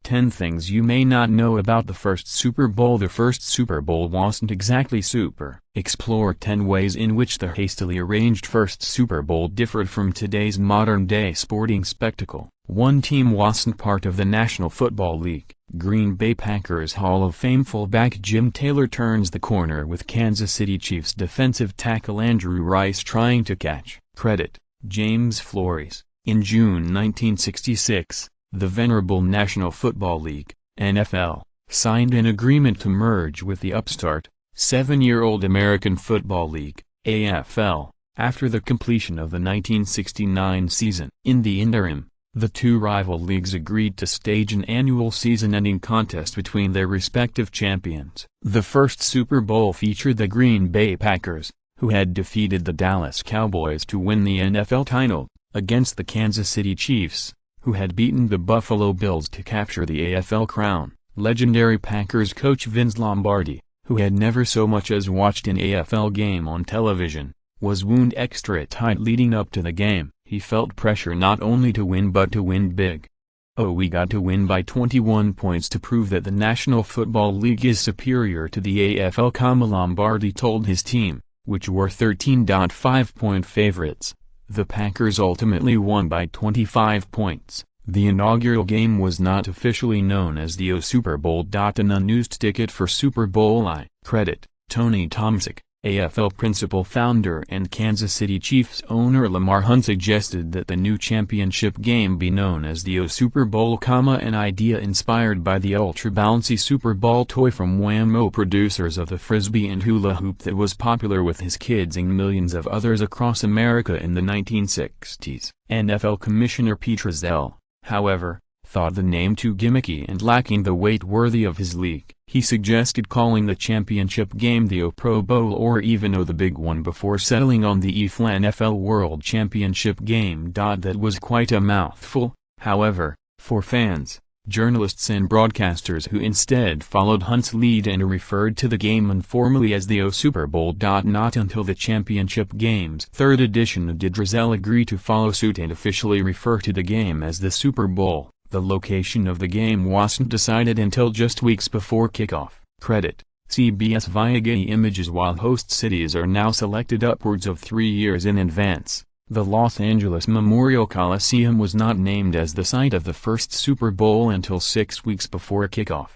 10 Things You May Not Know About the First Super Bowl. The first Super Bowl wasn't exactly super. Explore 10 ways in which the hastily arranged first Super Bowl differed from today's modern-day sporting spectacle. One team wasn't part of the National Football League. Green Bay Packers Hall of Fame fullback Jim Taylor turns the corner with Kansas City Chiefs defensive tackle Andrew Rice trying to catch. Credit: James Flores. In June 1966, the venerable National Football League, NFL, signed an agreement to merge with the upstart, 7-year-old American Football League, AFL, after the completion of the 1969 season. In the interim, the two rival leagues agreed to stage an annual season-ending contest between their respective champions. The first Super Bowl featured the Green Bay Packers, who had defeated the Dallas Cowboys to win the NFL title, against the Kansas City Chiefs, who had beaten the Buffalo Bills to capture the AFL crown. Legendary Packers coach Vince Lombardi, who had never so much as watched an AFL game on television, was wound extra tight leading up to the game. He felt pressure not only to win but to win big. "Oh, we got to win by 21 points to prove that the National Football League is superior to the AFL," Lombardi told his team, which were 13.5-point favorites. The Packers ultimately won by 25 points. The inaugural game was not officially known as the Super Bowl. An unused ticket for Super Bowl I. Credit: Tony Tomczyk, AFL principal founder and Kansas City Chiefs owner Lamar Hunt suggested that the new championship game be known as the Super Bowl, an idea inspired by the ultra-bouncy Super Bowl toy from Wham-O, producers of the Frisbee and hula hoop that was popular with his kids and millions of others across America in the 1960s. NFL Commissioner Pete Rozelle, however, thought the name too gimmicky and lacking the weight worthy of his league. He suggested calling the championship game the Pro Bowl or even the Big One before settling on the NFL World Championship game. That was quite a mouthful, however, for fans, journalists and broadcasters who instead followed Hunt's lead and referred to the game informally as the Super Bowl. Not until the championship game's third edition did Rozelle agree to follow suit and officially refer to the game as the Super Bowl. The location of the game wasn't decided until just weeks before kickoff. Credit: CBS via Getty Images. While host cities are now selected upwards of 3 years in advance, the Los Angeles Memorial Coliseum was not named as the site of the first Super Bowl until 6 weeks before kickoff.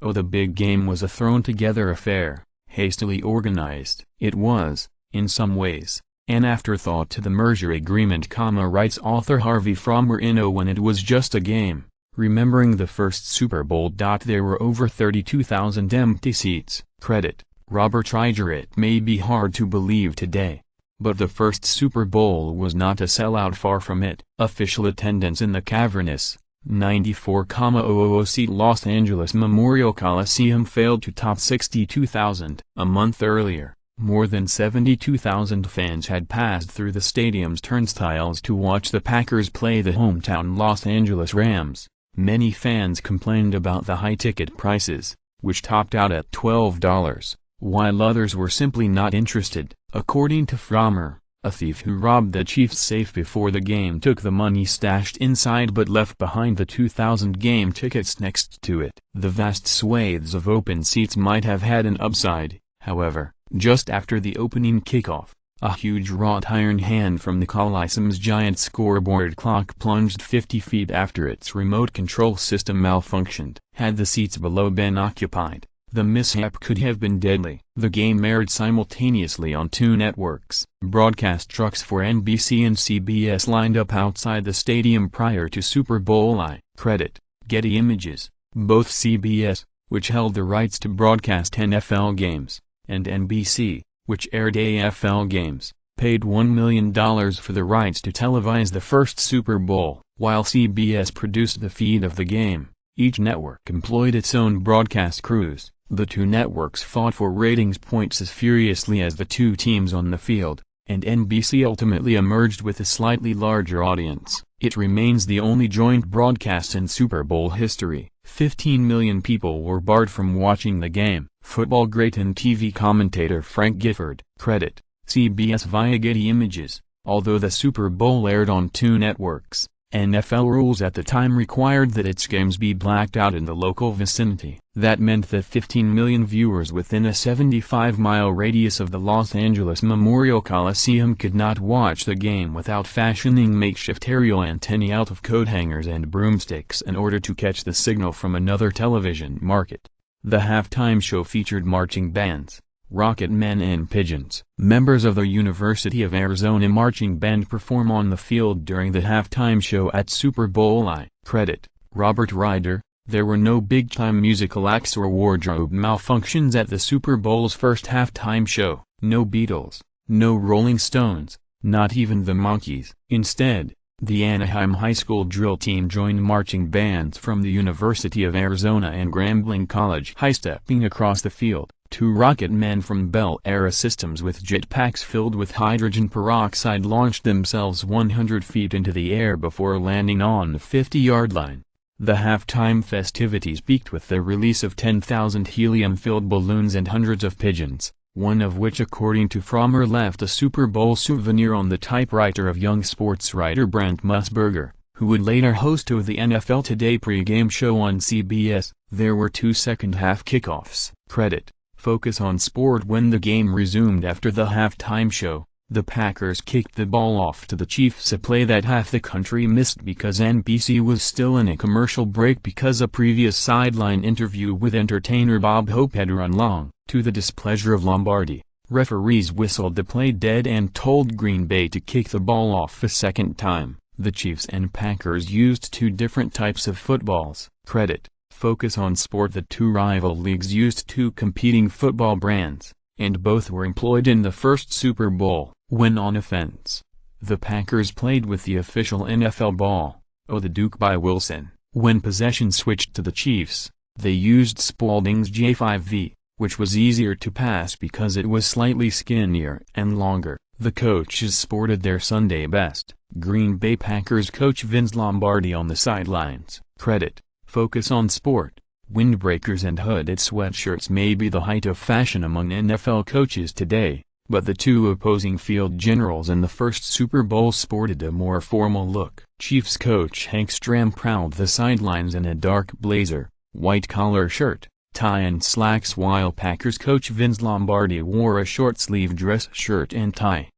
The big game was a thrown-together affair, hastily organized. It was, in some ways, an afterthought to the merger agreement, writes author Harvey Frommer when it was just a game. Remembering the first Super Bowl. There were over 32,000 empty seats. Credit: Robert Iger. It may be hard to believe today, but the first Super Bowl was not a sellout, far from it. Official attendance in the cavernous, 94,000-seat Los Angeles Memorial Coliseum failed to top 62,000. A month earlier, more than 72,000 fans had passed through the stadium's turnstiles to watch the Packers play the hometown Los Angeles Rams. Many fans complained about the high ticket prices, which topped out at $12, while others were simply not interested. According to Frommer, a thief who robbed the Chiefs' safe before the game took the money stashed inside but left behind the 2,000 game tickets next to it. The vast swathes of open seats might have had an upside, however. Just after the opening kickoff, a huge wrought iron hand from the Coliseum's giant scoreboard clock plunged 50 feet after its remote control system malfunctioned. Had the seats below been occupied, the mishap could have been deadly. The game aired simultaneously on two networks. Broadcast trucks for NBC and CBS lined up outside the stadium prior to Super Bowl I. Credit: Getty Images. Both CBS, which held the rights to broadcast NFL games, and NBC, which aired AFL games, paid $1 million for the rights to televise the first Super Bowl. While CBS produced the feed of the game, each network employed its own broadcast crews. The two networks fought for ratings points as furiously as the two teams on the field, and NBC ultimately emerged with a slightly larger audience. It remains the only joint broadcast in Super Bowl history. 15 million people were barred from watching the game. Football great and TV commentator Frank Gifford. Credit: CBS via Getty Images. Although the Super Bowl aired on two networks, NFL rules at the time required that its games be blacked out in the local vicinity. That meant that 15 million viewers within a 75-mile radius of the Los Angeles Memorial Coliseum could not watch the game without fashioning makeshift aerial antennae out of coat hangers and broomsticks in order to catch the signal from another television market. The halftime show featured marching bands, rocket men and pigeons. Members of the University of Arizona marching band perform on the field during the halftime show at Super Bowl I. Credit, Robert Ryder. There were no big-time musical acts or wardrobe malfunctions at the Super Bowl's first halftime show. No Beatles, no Rolling Stones, not even the Monkees. Instead, the Anaheim High School drill team joined marching bands from the University of Arizona and Grambling College. High-stepping across the field, two rocket men from Bell Era Systems with jetpacks filled with hydrogen peroxide launched themselves 100 feet into the air before landing on the 50-yard line. The halftime festivities peaked with the release of 10,000 helium-filled balloons and hundreds of pigeons, one of which according to Frommer left a Super Bowl souvenir on the typewriter of young sports writer Brent Musburger, who would later host the NFL Today pregame show on CBS. There were two second-half kickoffs. Credit, Focus on Sport. When the game resumed after the halftime show, the Packers kicked the ball off to the Chiefs, a play that half the country missed because NBC was still in a commercial break because a previous sideline interview with entertainer Bob Hope had run long. To the displeasure of Lombardi, referees whistled the play dead and told Green Bay to kick the ball off a second time. The Chiefs and Packers used two different types of footballs. Credit, Focus on Sport. The two rival leagues used two competing football brands, and both were employed in the first Super Bowl. When on offense, the Packers played with the official NFL ball, the Duke by Wilson. When possession switched to the Chiefs, they used Spalding's J5V, which was easier to pass because it was slightly skinnier and longer. The coaches sported their Sunday best. Green Bay Packers coach Vince Lombardi on the sidelines. Credit, Focus on Sport. Windbreakers and hooded sweatshirts may be the height of fashion among NFL coaches today, but the two opposing field generals in the first Super Bowl sported a more formal look. Chiefs coach Hank Stram prowled the sidelines in a dark blazer, white-collar shirt, tie and slacks, while Packers coach Vince Lombardi wore a short-sleeved dress shirt and tie.